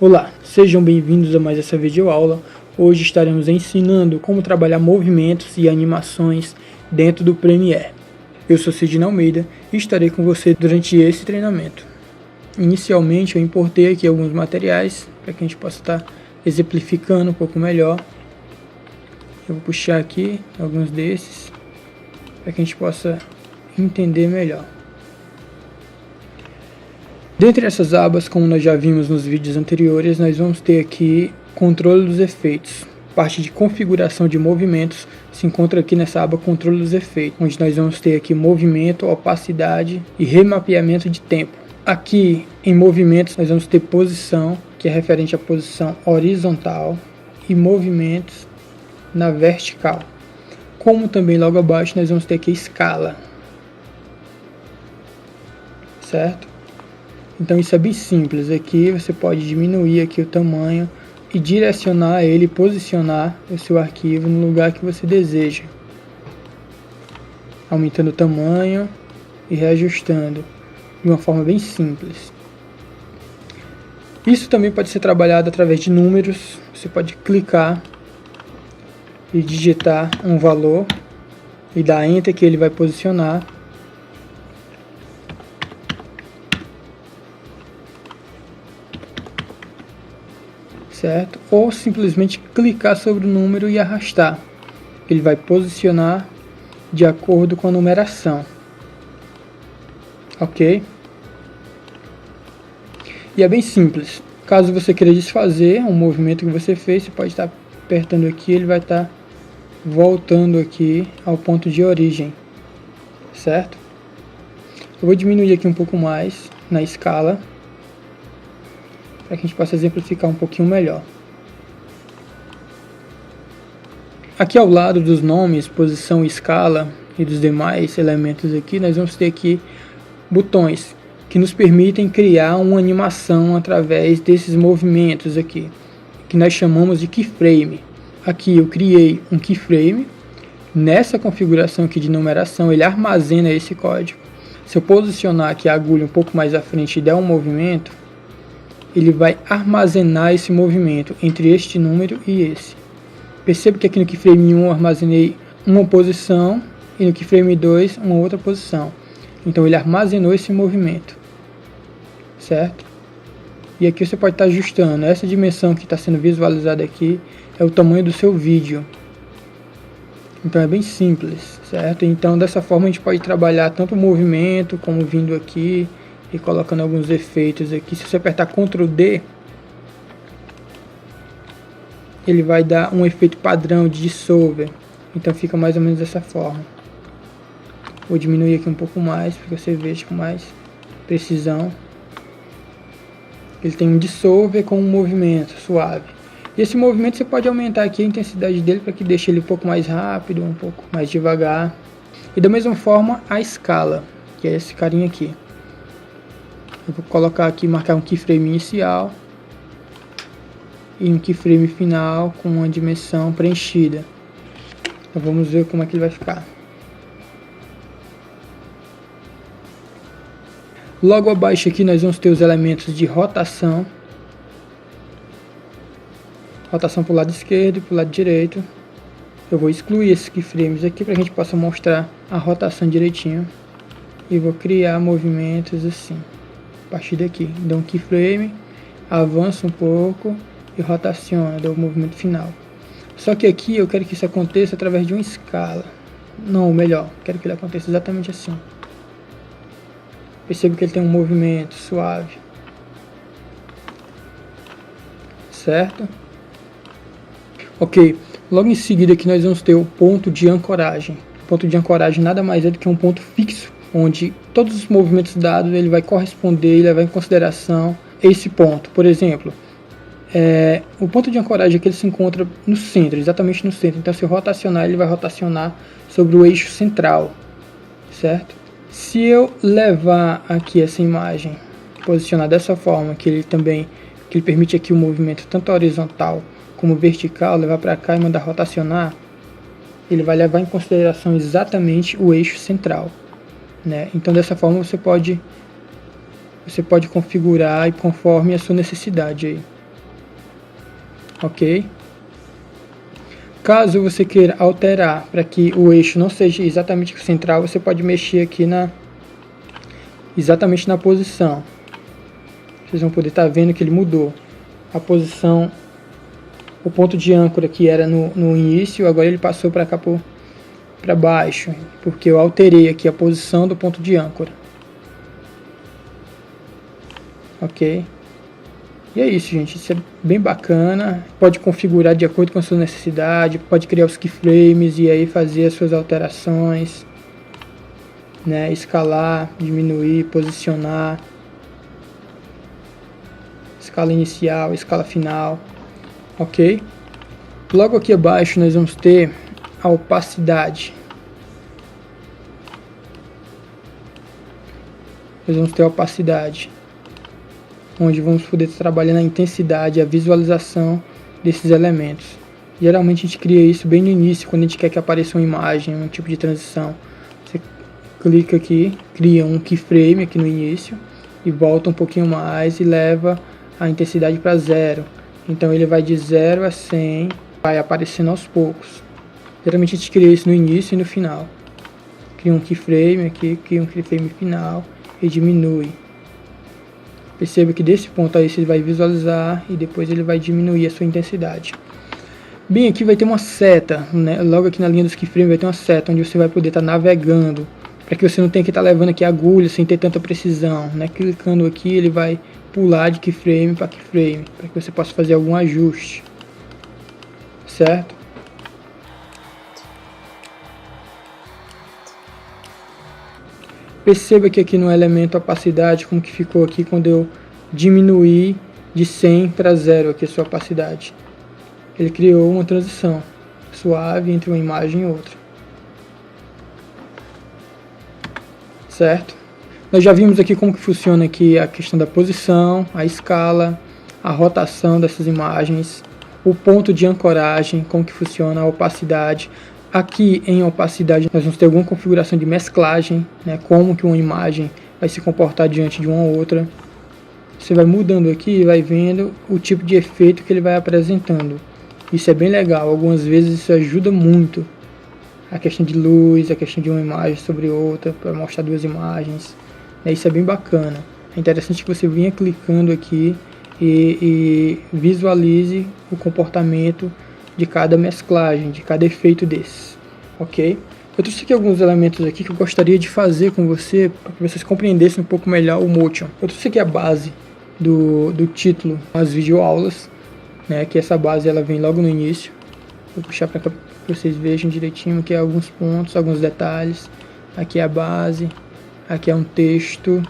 Olá, sejam bem-vindos a mais essa videoaula. Hoje estaremos ensinando como trabalhar movimentos e animações dentro do Premiere. Eu sou Sidney Almeida e estarei com você durante esse treinamento. Inicialmente eu importei aqui alguns materiais para que a gente possa estar exemplificando um pouco melhor. Eu vou puxar aqui alguns desses para que a gente possa entender melhor. Dentre essas abas, como nós já vimos nos vídeos anteriores, nós vamos ter aqui controle dos efeitos. Parte de configuração de movimentos se encontra aqui nessa aba controle dos efeitos, onde nós vamos ter aqui movimento, opacidade e remapeamento de tempo. Aqui em movimentos nós vamos ter posição, que é referente à posição horizontal, e movimentos na vertical. Como também logo abaixo nós vamos ter aqui escala, certo? Então isso é bem simples. Aqui você pode diminuir aqui o tamanho e direcionar ele, posicionar o seu arquivo no lugar que você deseja, aumentando o tamanho e reajustando de uma forma bem simples. Isso também pode ser trabalhado através de números. Você pode clicar e digitar um valor e dar Enter, que ele vai posicionar. Certo? Ou simplesmente clicar sobre o número e arrastar. Ele vai posicionar de acordo com a numeração. Ok? E é bem simples. Caso você queira desfazer um movimento que você fez, você pode estar apertando aqui, ele vai estar voltando aqui ao ponto de origem. Certo? Eu vou diminuir aqui um pouco mais na escala, para que a gente possa exemplificar um pouquinho melhor. Aqui ao lado dos nomes, posição e escala e dos demais elementos aqui, nós vamos ter aqui botões que nos permitem criar uma animação através desses movimentos aqui, que nós chamamos de keyframe. Aqui eu criei um keyframe. Nessa configuração aqui de numeração, ele armazena esse código. Se eu posicionar aqui a agulha um pouco mais à frente e der um movimento, ele vai armazenar esse movimento entre este número e esse. Perceba que aqui no keyframe 1 eu armazenei uma posição e no keyframe 2 uma outra posição. Então ele armazenou esse movimento, certo? E aqui você pode estar ajustando. Essa dimensão que está sendo visualizada aqui é o tamanho do seu vídeo. Então é bem simples, certo? Então dessa forma a gente pode trabalhar tanto o movimento como vindo aqui e colocando alguns efeitos aqui. Se você apertar Ctrl D, ele vai dar um efeito padrão de dissolver. Então fica mais ou menos dessa forma. Vou diminuir aqui um pouco mais para que você veja com mais precisão. Ele tem um dissolver com um movimento suave. E esse movimento você pode aumentar aqui a intensidade dele para que deixe ele um pouco mais rápido, um pouco mais devagar. E da mesma forma a escala, que é esse carinha aqui. Eu vou colocar aqui, marcar um keyframe inicial e um keyframe final com uma dimensão preenchida. Então vamos ver como é que ele vai ficar. Logo abaixo aqui nós vamos ter os elementos de rotação. Rotação para o lado esquerdo e para o lado direito. Eu vou excluir esses keyframes aqui para que a gente possa mostrar a rotação direitinho. E vou criar movimentos assim. A partir daqui, dou um keyframe, avanço um pouco e rotaciona, dou o movimento final. Só que aqui eu quero que isso aconteça através de uma escala. Não, melhor, quero que ele aconteça exatamente assim. Perceba que ele tem um movimento suave. Certo? Ok, logo em seguida aqui nós vamos ter o ponto de ancoragem. O ponto de ancoragem nada mais é do que um ponto fixo, onde todos os movimentos dados ele vai corresponder e levar em consideração esse ponto. Por exemplo, o ponto de ancoragem aqui ele se encontra no centro, exatamente no centro. Então se eu rotacionar, ele vai rotacionar sobre o eixo central, certo? Se eu levar aqui essa imagem, posicionar dessa forma, que ele permite aqui o movimento tanto horizontal como vertical, levar para cá e mandar rotacionar, ele vai levar em consideração exatamente o eixo central. Né? Então dessa forma você pode configurar e conforme a sua necessidade aí. ok? Caso você queira alterar para que o eixo não seja exatamente central, você pode mexer aqui exatamente na posição. Vocês vão poder estar vendo que ele mudou a posição. O ponto de âncora que era no início, agora ele passou para cá para baixo, porque eu alterei aqui a posição do ponto de âncora. Ok? E é isso, gente. Isso é bem bacana. Pode configurar de acordo com a sua necessidade, pode criar os keyframes e aí fazer as suas alterações, né? Escalar, diminuir, posicionar, escala inicial, escala final, ok? Logo aqui abaixo nós vamos ter a opacidade. Nós vamos ter a opacidade, onde vamos poder trabalhar na intensidade, a visualização desses elementos. Geralmente a gente cria isso bem no início, quando a gente quer que apareça uma imagem, um tipo de transição. Você clica aqui, cria um keyframe aqui no início e volta um pouquinho mais e leva a intensidade para 0. Então ele vai de 0 a 100, vai aparecendo aos poucos. Geralmente a gente cria isso no início e no final. Cria um keyframe aqui, cria um keyframe final e diminui. Perceba que desse ponto aí você vai visualizar e depois ele vai diminuir a sua intensidade. Bem, aqui vai ter uma seta, né? Logo aqui na linha dos keyframes vai ter uma seta onde você vai poder estar navegando, para que você não tenha que estar levando aqui a agulha sem ter tanta precisão, né? Clicando aqui ele vai pular de keyframe para keyframe, para que você possa fazer algum ajuste, certo? Perceba que aqui no elemento opacidade, como que ficou aqui quando eu diminuí de 100 para 0 aqui a sua opacidade. Ele criou uma transição suave entre uma imagem e outra. Certo? Nós já vimos aqui como que funciona aqui a questão da posição, a escala, a rotação dessas imagens, o ponto de ancoragem, como que funciona a opacidade. Aqui em opacidade nós vamos ter alguma configuração de mesclagem, né, como que uma imagem vai se comportar diante de uma outra. Você vai mudando aqui e vai vendo o tipo de efeito que ele vai apresentando. Isso é bem legal, algumas vezes isso ajuda muito. A questão de luz, a questão de uma imagem sobre outra, para mostrar duas imagens. Isso é bem bacana. É interessante que você venha clicando aqui e visualize o comportamento de cada mesclagem, de cada efeito desses, ok? Eu trouxe aqui alguns elementos aqui que eu gostaria de fazer com você, para que vocês compreendessem um pouco melhor o Motion. Eu trouxe aqui a base do título, as videoaulas, né, que essa base ela vem logo no início. Vou puxar para cá para vocês vejam direitinho aqui alguns pontos, alguns detalhes. Aqui é a base, aqui é um texto,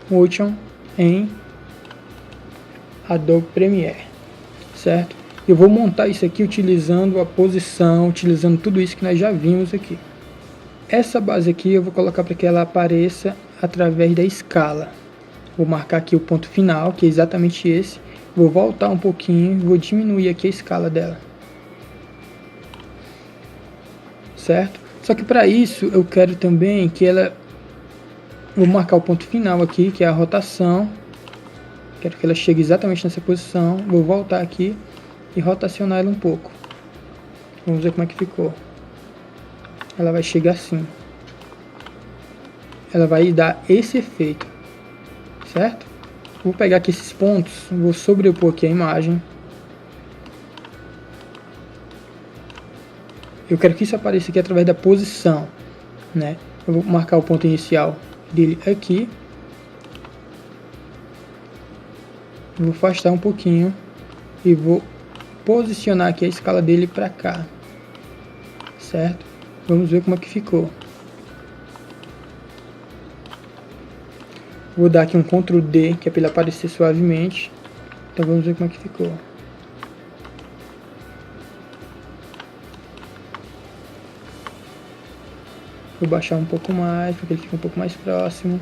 Motion em Adobe Premiere, certo? Eu vou montar isso aqui utilizando a posição, utilizando tudo isso que nós já vimos aqui. Essa base aqui eu vou colocar para que ela apareça através da escala. Vou marcar aqui o ponto final, que é exatamente esse. Vou voltar um pouquinho, vou diminuir aqui a escala dela. Certo? Só que para isso eu quero também que ela... Vou marcar o ponto final aqui, que é a rotação. Quero que ela chegue exatamente nessa posição. Vou voltar aqui e rotacionar ela um pouco. Vamos ver como é que ficou. Ela vai chegar assim. Ela vai dar esse efeito, certo? Vou pegar aqui esses pontos, vou sobrepor aqui a imagem. Eu quero que isso apareça aqui através da posição, né? Eu vou marcar o ponto inicial dele aqui. Vou afastar um pouquinho e vou posicionar aqui a escala dele para cá, certo? Vamos ver como é que ficou. Vou dar aqui um Ctrl D, que é para ele aparecer suavemente. Então vamos ver como é que ficou. Vou baixar um pouco mais, para que ele fique um pouco mais próximo.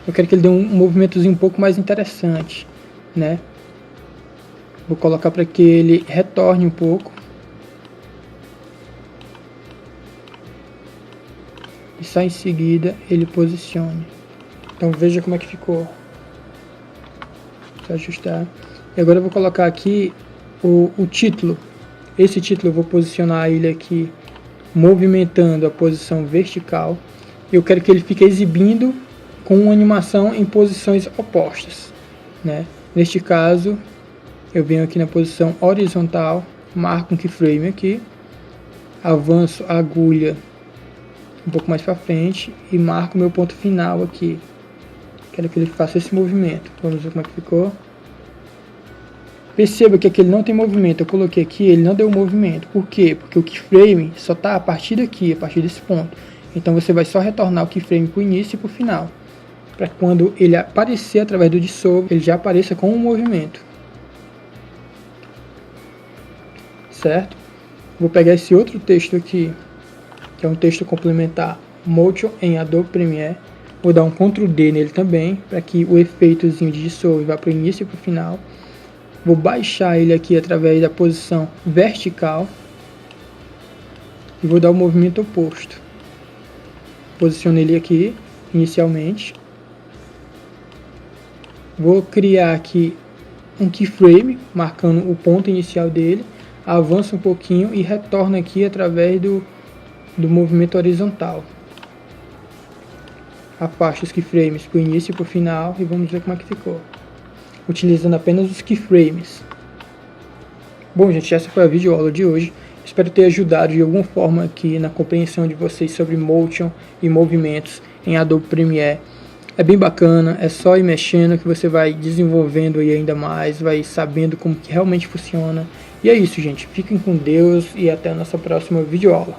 Eu quero que ele dê um movimentozinho um pouco mais interessante, né? Vou colocar para que ele retorne um pouco. E só em seguida ele posicione. Então veja como é que ficou. Deixa eu ajustar. E agora eu vou colocar aqui o título. Esse título eu vou posicionar ele aqui, movimentando a posição vertical. Eu quero que ele fique exibindo com uma animação em posições opostas, né? Neste caso, eu venho aqui na posição horizontal, marco um keyframe aqui, avanço a agulha um pouco mais para frente e marco meu ponto final aqui. Quero que ele faça esse movimento. Vamos ver como é que ficou. Perceba que aqui ele não tem movimento. Eu coloquei aqui, ele não deu movimento. Por quê? Porque o keyframe só está a partir daqui, a partir desse ponto. Então você vai só retornar o keyframe para o início e para o final, para quando ele aparecer através do dissolve, ele já apareça com um movimento. Certo? Vou pegar esse outro texto aqui, que é um texto complementar, Motion em Adobe Premiere. Vou dar um Ctrl D nele também, para que o efeitozinho de dissolve vá para o início e para o final. Vou baixar ele aqui através da posição vertical e vou dar o movimento oposto. Posiciono ele aqui inicialmente. Vou criar aqui um keyframe, marcando o ponto inicial dele. Avanço um pouquinho e retorno aqui através do movimento horizontal. Afasto os keyframes para o início e para o final e vamos ver como é que ficou, utilizando apenas os keyframes. Bom, gente, essa foi a videoaula de hoje. Espero ter ajudado de alguma forma aqui na compreensão de vocês sobre motion e movimentos em Adobe Premiere. É bem bacana, é só ir mexendo que você vai desenvolvendo aí ainda mais, vai sabendo como que realmente funciona. E é isso, gente. Fiquem com Deus e até a nossa próxima videoaula.